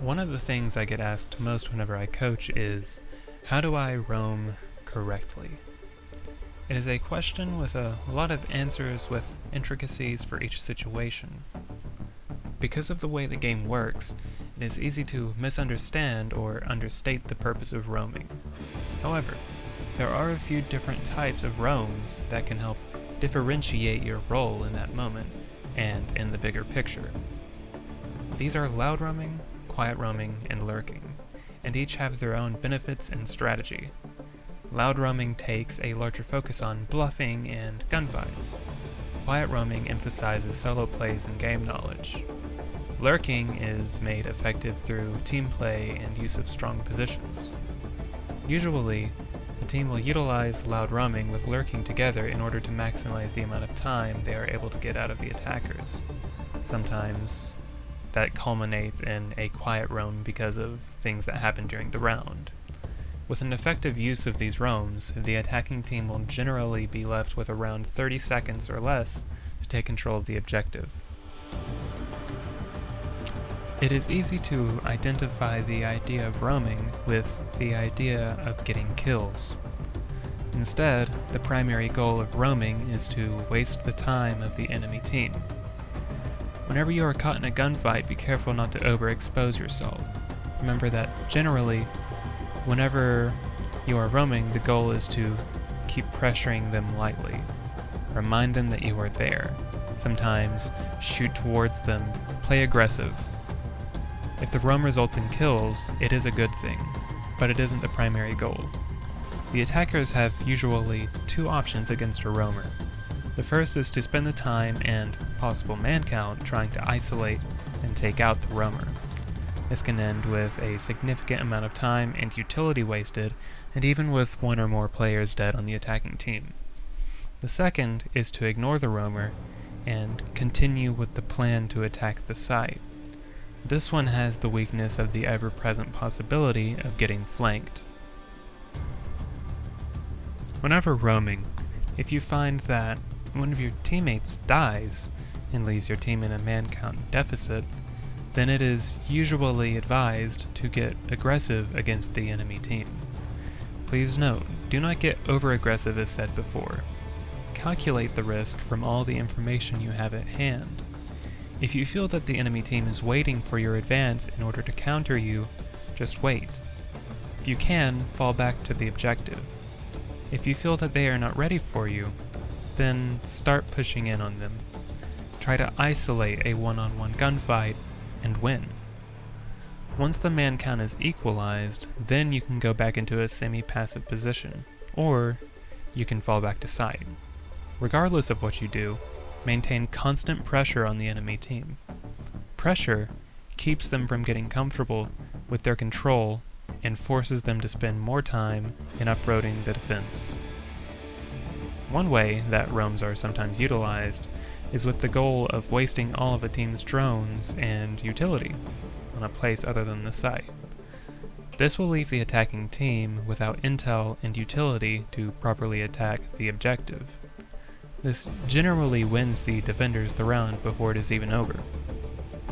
One of the things I get asked most whenever I coach is, how do I roam correctly? It is a question with a lot of answers with intricacies for each situation. Because of the way the game works, it is easy to misunderstand or understate the purpose of roaming. However, there are a few different types of roams that can help differentiate your role in that moment and in the bigger picture. These are loud roaming, quiet roaming, and lurking, and each have their own benefits and strategy. Loud roaming takes a larger focus on bluffing and gunfights. Quiet roaming emphasizes solo plays and game knowledge. Lurking is made effective through team play and use of strong positions. Usually, the team will utilize loud roaming with lurking together in order to maximize the amount of time they are able to get out of the attackers. Sometimes that culminates in a quiet roam because of things that happen during the round. With an effective use of these roams, the attacking team will generally be left with around 30 seconds or less to take control of the objective. It is easy to identify the idea of roaming with the idea of getting kills. Instead, the primary goal of roaming is to waste the time of the enemy team. Whenever you are caught in a gunfight, be careful not to overexpose yourself. Remember that generally, whenever you are roaming, the goal is to keep pressuring them lightly. Remind them that you are there. Sometimes shoot towards them, play aggressive. If the roam results in kills, it is a good thing, but it isn't the primary goal. The attackers have usually two options against a roamer. The first is to spend the time and possible man count trying to isolate and take out the roamer. This can end with a significant amount of time and utility wasted, and even with one or more players dead on the attacking team. The second is to ignore the roamer and continue with the plan to attack the site. This one has the weakness of the ever-present possibility of getting flanked. Whenever roaming, if you find that one of your teammates dies and leaves your team in a man count deficit, then it is usually advised to get aggressive against the enemy team. Please note, do not get over-aggressive as said before. Calculate the risk from all the information you have at hand. If you feel that the enemy team is waiting for your advance in order to counter you, just wait. If you can, fall back to the objective. If you feel that they are not ready for you, then start pushing in on them. Try to isolate a one-on-one gunfight and win. Once the man count is equalized, then you can go back into a semi-passive position, or you can fall back to site. Regardless of what you do, maintain constant pressure on the enemy team. Pressure keeps them from getting comfortable with their control and forces them to spend more time in uprooting the defense. One way that roams are sometimes utilized is with the goal of wasting all of a team's drones and utility on a place other than the site. This will leave the attacking team without intel and utility to properly attack the objective. This generally wins the defenders the round before it is even over.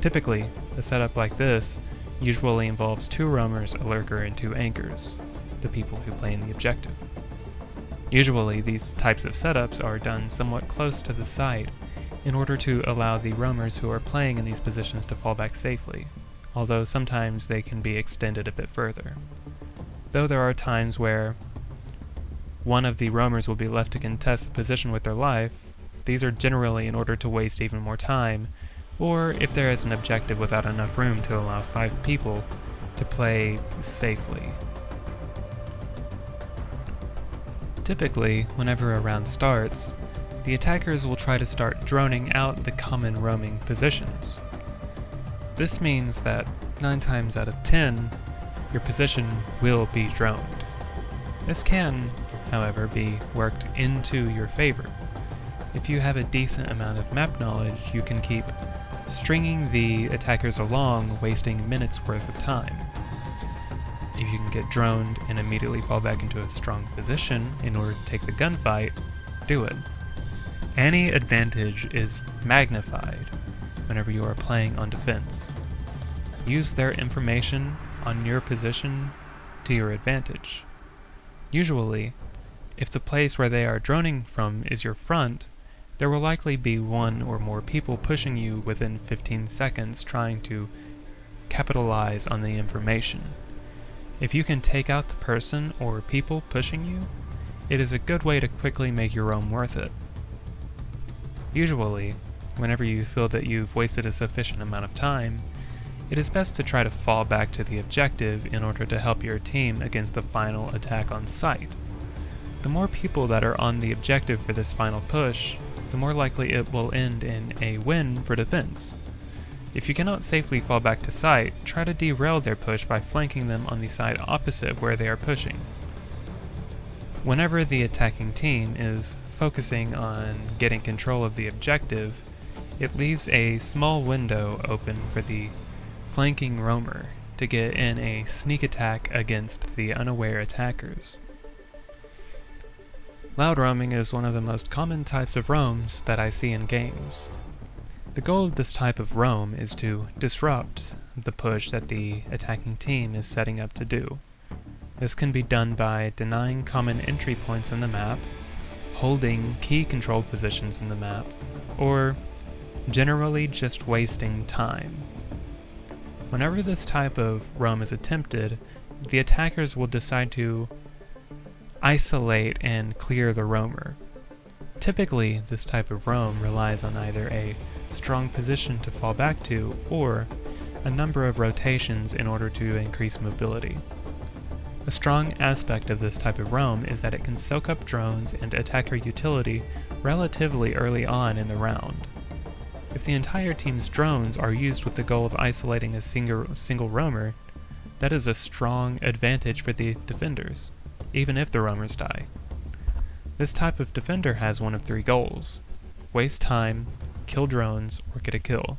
Typically, a setup like this usually involves 2 roamers, a lurker, and 2 anchors, the people who play in the objective. Usually, these types of setups are done somewhat close to the site in order to allow the roamers who are playing in these positions to fall back safely, although sometimes they can be extended a bit further. Though there are times where one of the roamers will be left to contest the position with their life, these are generally in order to waste even more time, or if there is an objective without enough room to allow 5 people to play safely. Typically, whenever a round starts, the attackers will try to start droning out the common roaming positions. This means that 9 times out of 10, your position will be droned. This can, however, be worked into your favor. If you have a decent amount of map knowledge, you can keep stringing the attackers along, wasting minutes worth of time. If you can get droned and immediately fall back into a strong position in order to take the gunfight, do it. Any advantage is magnified whenever you are playing on defense. use their information on your position to your advantage. Usually, if the place where they are droning from is your front, there will likely be one or more people pushing you within 15 seconds trying to capitalize on the information. If you can take out the person or people pushing you, it is a good way to quickly make your roam worth it. Usually, whenever you feel that you've wasted a sufficient amount of time, it is best to try to fall back to the objective in order to help your team against the final attack on sight. The more people that are on the objective for this final push, the more likely it will end in a win for defense. If you cannot safely fall back to sight, try to derail their push by flanking them on the side opposite of where they are pushing. Whenever the attacking team is focusing on getting control of the objective, it leaves a small window open for the flanking roamer to get in a sneak attack against the unaware attackers. Loud roaming is one of the most common types of roams that I see in games. The goal of this type of roam is to disrupt the push that the attacking team is setting up to do. This can be done by denying common entry points in the map, holding key control positions in the map, or generally just wasting time. Whenever this type of roam is attempted, the attackers will decide to isolate and clear the roamer. Typically, this type of roam relies on either a strong position to fall back to or a number of rotations in order to increase mobility. A strong aspect of this type of roam is that it can soak up drones and attacker utility relatively early on in the round. If the entire team's drones are used with the goal of isolating a single roamer, that is a strong advantage for the defenders, even if the roamers die. This type of defender has one of three goals: waste time, kill drones, or get a kill.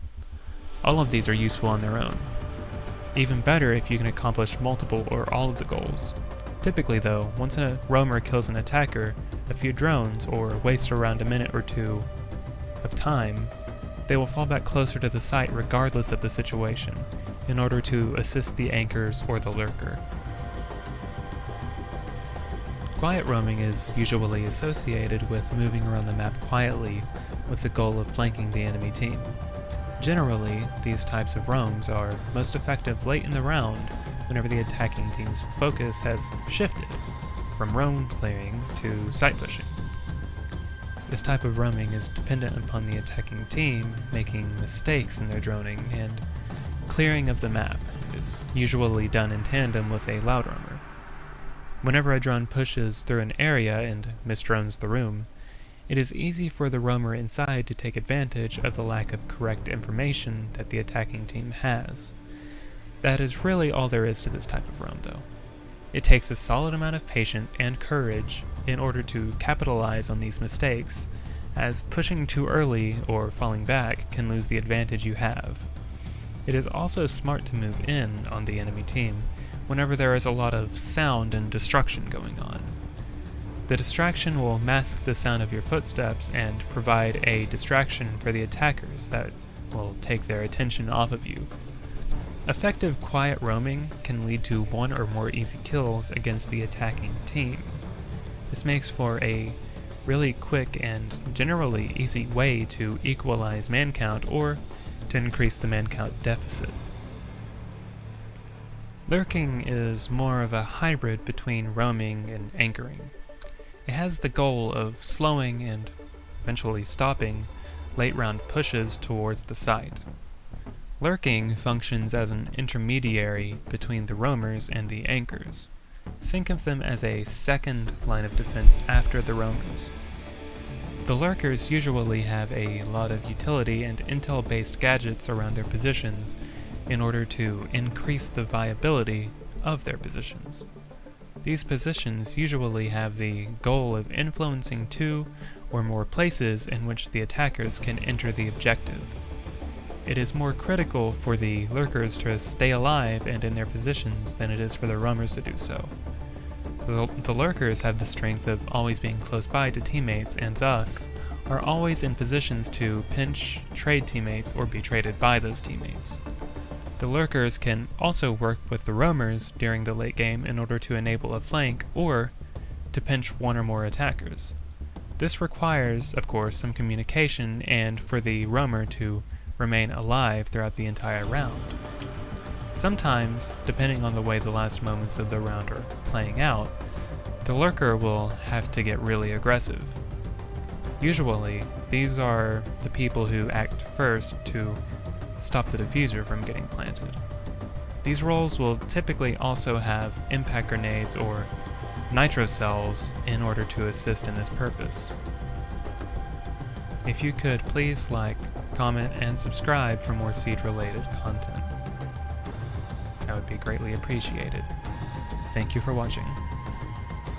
All of these are useful on their own. Even better if you can accomplish multiple or all of the goals. Typically though, once a roamer kills an attacker, a few drones, or wastes around a minute or two of time, they will fall back closer to the site regardless of the situation, in order to assist the anchors or the lurker. Quiet roaming is usually associated with moving around the map quietly with the goal of flanking the enemy team. Generally, these types of roams are most effective late in the round whenever the attacking team's focus has shifted from roam clearing to site pushing. This type of roaming is dependent upon the attacking team making mistakes in their droning, and clearing of the map is usually done in tandem with a loud roamer. Whenever a drone pushes through an area and misdrones the room, it is easy for the roamer inside to take advantage of the lack of correct information that the attacking team has. That is really all there is to this type of roam though. It takes a solid amount of patience and courage in order to capitalize on these mistakes, as pushing too early or falling back can lose the advantage you have. It is also smart to move in on the enemy team whenever there is a lot of sound and destruction going on. The distraction will mask the sound of your footsteps and provide a distraction for the attackers that will take their attention off of you. Effective quiet roaming can lead to one or more easy kills against the attacking team. This makes for a really quick and generally easy way to equalize man count or to increase the man count deficit. Lurking is more of a hybrid between roaming and anchoring. It has the goal of slowing and eventually stopping late round pushes towards the site. Lurking functions as an intermediary between the roamers and the anchors. Think of them as a second line of defense after the roamers. The lurkers usually have a lot of utility and intel-based gadgets around their positions in order to increase the viability of their positions. These positions usually have the goal of influencing two or more places in which the attackers can enter the objective. It is more critical for the lurkers to stay alive and in their positions than it is for the roamers to do so. The lurkers have the strength of always being close by to teammates and thus are always in positions to pinch, trade teammates, or be traded by those teammates. The lurkers can also work with the roamers during the late game in order to enable a flank or to pinch one or more attackers. This requires, of course, some communication and for the roamer to remain alive throughout the entire round. Sometimes, depending on the way the last moments of the round are playing out, the lurker will have to get really aggressive. Usually, these are the people who act first to stop the diffuser from getting planted. These roles will typically also have impact grenades or nitro cells in order to assist in this purpose. If you could please like, comment, and subscribe for more Siege-related content. That would be greatly appreciated. Thank you for watching.